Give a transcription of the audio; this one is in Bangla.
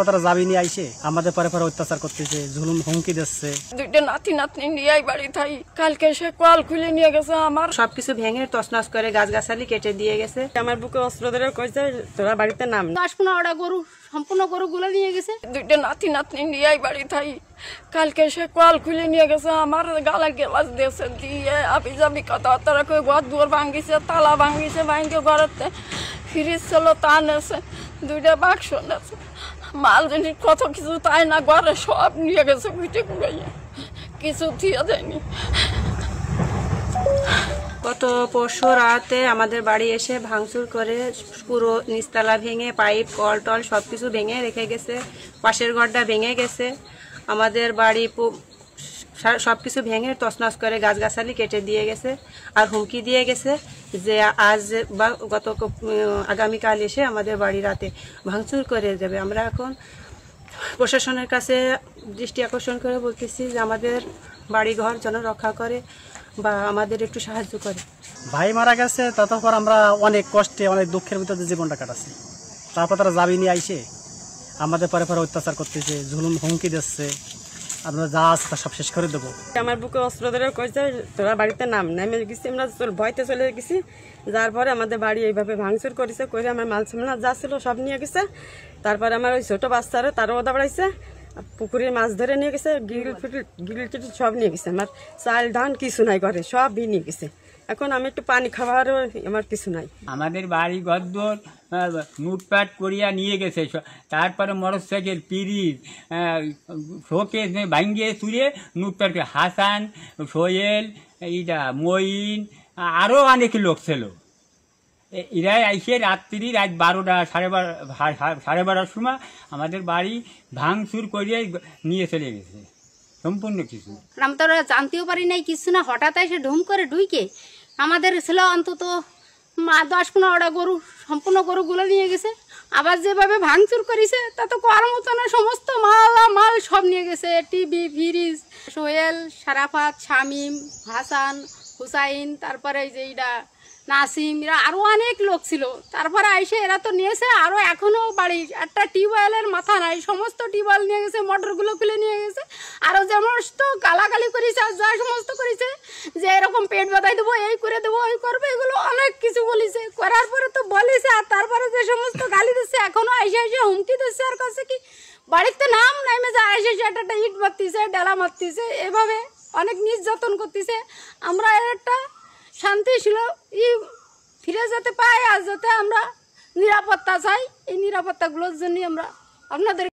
তারা জাবি নিয়ে আইসে আমাদের পরে পরে অত্যাচার করতেছে, জুলুম হুমকি দিচ্ছে। দুইটা নাতি নাতনি নিয়ে বাড়ি থাই, কালকে সে কল খুলে নিয়ে গেছে, আমার সবকিছু ভেঙে তছনছ করে গাছগাছালি কেটে দিয়ে গেছে। আমার বুকে অস্ত্র ধরে কইছে তোরা বাড়িতে নাম। 10-15টা গরু সম্পূর্ণ গরুগুলো নিয়ে গেছে। দুইটা নাতি নাতনি নিয়ে বাড়ি থাই, কালকে সে কল খুলে নিয়ে গেছে, আমার গালা গেলাস দিয়েছে, দিয়ে আবি যাবি কথাবার্তা কই ঘর দুয়ার ভাঙ্গিছে, তালা ভাঙ্গিছে, ভাঙ্গে ঘরেতে ফ্রিজ ছিল তা নেছে, দুইটা বাক্স নেছে, মাল জিনিস কত কিছু তাই না ঘরে সব নিয়ে গেছে, পিঠে কুড়াইয়া কিছু দিয়ে দেয়নি। গত পরশু রাতে আমাদের বাড়ি এসে ভাঙচুর করে পুরো নিচতলা ভেঙে পাইপ কল টল সবকিছু ভেঙে রেখে গেছে, পাশের ঘরটা ভেঙে গেছে, আমাদের বাড়ি সবকিছু ভেঙে তছনছ করে গাছগাছালি কেটে দিয়ে গেছে। আর হুমকি দিয়ে গেছে যে আজ বা আগামীকাল এসে আমাদের বাড়ি রাতে ভাঙচুর করে যাবে। আমরা এখন প্রশাসনের কাছে দৃষ্টি আকর্ষণ করে বলতেছি যে আমাদের বাড়িঘর যেন রক্ষা করে বা আমাদের একটু সাহায্য করে। ভাই মারা গেছে, ততক্ষণ আমরা অনেক কষ্টে অনেক দুঃখের ভিতরে জীবনটা কাটাচ্ছি। তারপর তারা জাবি নিয়ে আইসে আমাদের পরে পরে অত্যাচার করতেছে, জুলুম হুমকি দিচ্ছে, আমরা যা আছে তা সব শেষ করে দেবো। আমার বুকে অস্ত্র ধরে কইছে তোরা বাড়িতে নাম। নেমে গেছি, আমরা ভয়তে চলে গেছি। যার পরে আমাদের বাড়ি এইভাবে ভাঙচুর করেছে, করে আমার মাল সামনা যা ছিল সব নিয়ে গেছে। তারপরে আমার ওই ছোট বাচ্চারা তারও ওদা বাড়াইছে, পুকুরে মাছ ধরে নিয়ে গেছে, গিরিল টিরিল সব নিয়ে গেছে। আমার চাল ধান কিছু নাই, ঘরে সবই নিয়ে গেছে। এখন আমি একটু পানি খাওয়ারও আমার কিছু নাই। আমাদের বাড়ি ঘরদোর লুটপাট করিয়া নিয়ে গেছে। তারপরে মোটরসাইকেল, পিরিজ, শোকেস ভাঙ্গিয়ে চুরিয়ে লুটপাট করে। হাসান, সোহেল, এইটা মঈন, আরও অনেক লোক ছিল। এরাই আইসে রাত 12টা সাড়ে 12টার সময় আমাদের বাড়ি ভাঙচুর করিয়ে নিয়ে চলে গেছে সম্পূর্ণ কিছু। আমরা তো জানতেও পারি নাই কিছু না, হঠাৎ এসে ঢুম করে ঢুইকে আমাদের ছিল অন্তত 10-15টা গরু সম্পূর্ণ গরুগুলো নিয়ে গেছে। আবার যেভাবে ভাঙচুর করেছে তা তো করার মতো না, সমস্ত মাল সব নিয়ে গেছে, টিভি, ফ্রিজ। সোহেল, সারাফাত, শামিম, হাসান, হুসাইন, তারপরে এই যে এইটা নাসিম, এরা আরও অনেক লোক ছিল। তারপরে আইসে এরা তো নিয়েছে, আরও এখনও বাড়ির একটা টিউবওয়েলের মাথা নাই, সমস্ত টিউবওয়েল নিয়ে গেছে, মোটরগুলো খুলে নিয়ে গেছে। আরও সমস্ত গালাগালি করেছে, আর যা সমস্ত করেছে যে এরকম পেট বাঁধাই দেবো, এই করে দেবো, এই করবে, এগুলো অনেক কিছু বলেছে। করার পরে তো বলেছে, আর তারপরে যে সমস্ত গালি দিচ্ছে, এখনও আইসে হুমকি দিচ্ছে। আর কাছে কি বাড়িতে নাম নেমে যা আইসে একটা ইট মারতেছে, ডালা মারতেছে, এভাবে অনেক নির্যাতন করতেছে। আমরা একটা শান্তি ছিল ফিরে যেতে পাই, আর যাতে আমরা নিরাপত্তা চাই, এই নিরাপত্তাগুলোর জন্যই আমরা আপনাদের